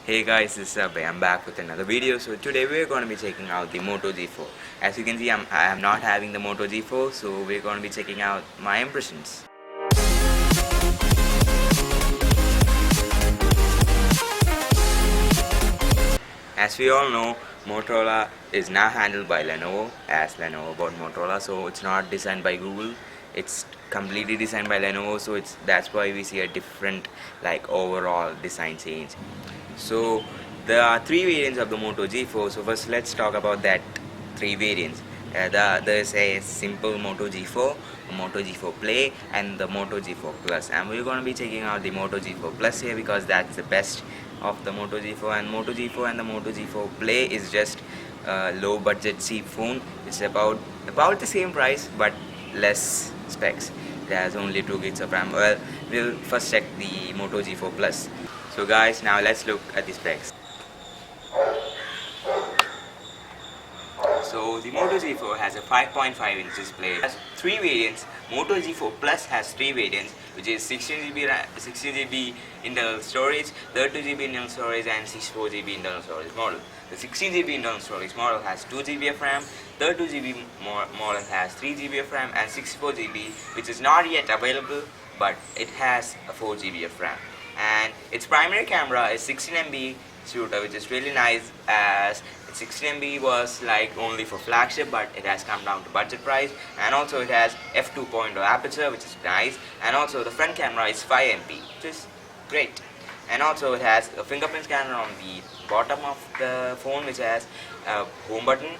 Hey guys, this is Abhay. I'm back with another video. So today we're going to be checking out the Moto G4. As you can see, I am not having the Moto G4, so we're going to be checking out my impressions. As we all know, Motorola is now handled by Lenovo, as Lenovo bought Motorola, so it's not designed by Google. It's completely designed by Lenovo, so that's why we see a different overall design change. So there are three variants of the Moto G4. So first let's talk about that three variants. There's a simple Moto G4, a Moto G4 Play, and the Moto G4 Plus. And we're going to be checking out the Moto G4 Plus here because that's the best of the Moto G4. And Moto G4 and the Moto G4 Play is just a low budget cheap phone. It's about the same price but less specs. It has only 2 gigs of RAM. Well, we'll first check the Moto G4 Plus. So guys, now let's look at the specs. So the Moto G4 has a 5.5-inch display. It has 3 variants. Moto G4 Plus has 3 variants, which is 16GB internal storage, 32GB internal storage, and 64GB internal storage model. The 16GB internal storage model has 2GB of RAM, 32GB model has 3GB of RAM, and 64GB, which is not yet available, but it has a 4GB of RAM. And its primary camera is 16MP shooter, which is really nice, as 16MP was only for flagship, but it has come down to budget price. And also it has f2.0 aperture, which is nice, and also the front camera is 5MP, which is great. And also it has a fingerprint scanner on the bottom of the phone, which has a home button,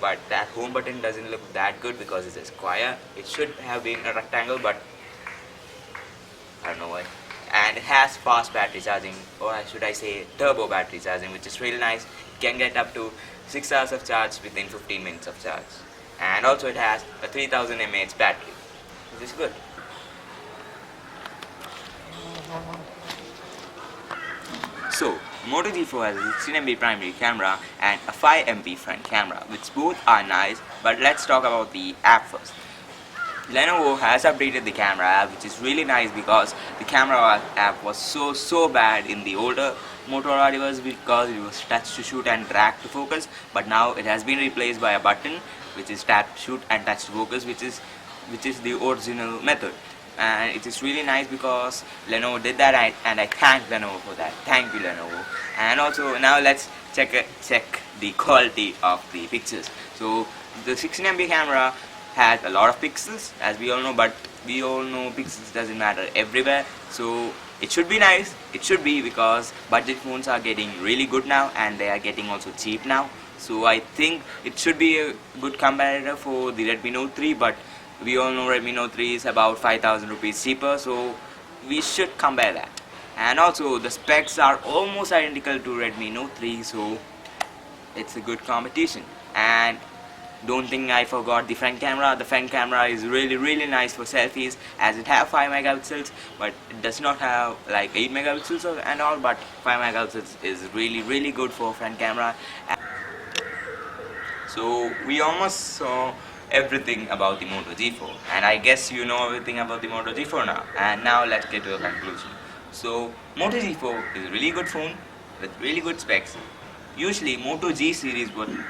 but that home button doesn't look that good because it's a square. It should have been a rectangle, but I don't know why. And it has fast battery charging, or should I say turbo battery charging, which is really nice. It can get up to 6 hours of charge within 15 minutes of charge. And also it has a 3000 mAh battery, which is good. So Moto G4 has a 16MP primary camera and a 5MP front camera, which both are nice, but let's talk about the app first. Lenovo has updated the camera app, which is really nice because the camera app was so bad in the older Motorola device because it was touch to shoot and drag to focus, but now it has been replaced by a button which is tap to shoot and touch to focus, which is the original method. And it is really nice because Lenovo did that, and I thank Lenovo for that. Thank you, Lenovo. And also now let's check the quality of the pictures. So the 16MP camera has a lot of pixels, as we all know, but we all know pixels doesn't matter everywhere, so it should be nice. It should be, because budget phones are getting really good now, and they are getting also cheap now, so I think it should be a good competitor for the Redmi Note 3, but we all know Redmi Note 3 is about 5,000 rupees cheaper, so we should compare that. And also the specs are almost identical to Redmi Note 3, so it's a good competition. And don't think I forgot the front camera. The front camera is really nice for selfies, as it have 5 megapixels, but it does not have 8 megapixels and all, but 5 megapixels is really good for front camera. So we almost saw everything about the Moto G4, and I guess you know everything about the Moto G4 now. And now let's get to a conclusion. So Moto G4 is a really good phone with really good specs. Usually Moto G series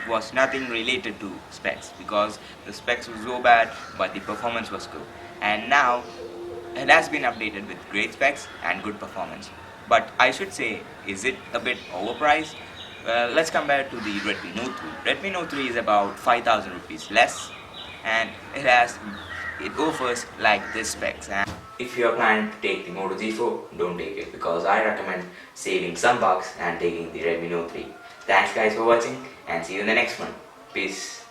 was nothing related to specs because the specs were so bad, but the performance was good. And now it has been updated with great specs and good performance. But I should say, is it a bit overpriced? Well, let's compare it to the Redmi Note 3. Redmi Note 3 is about 5,000 rupees less, and it offers this specs. And if you are planning to take the Moto G4, don't take it, because I recommend saving some bucks and taking the Redmi Note 3. Thanks guys for watching, and see you in the next one. Peace.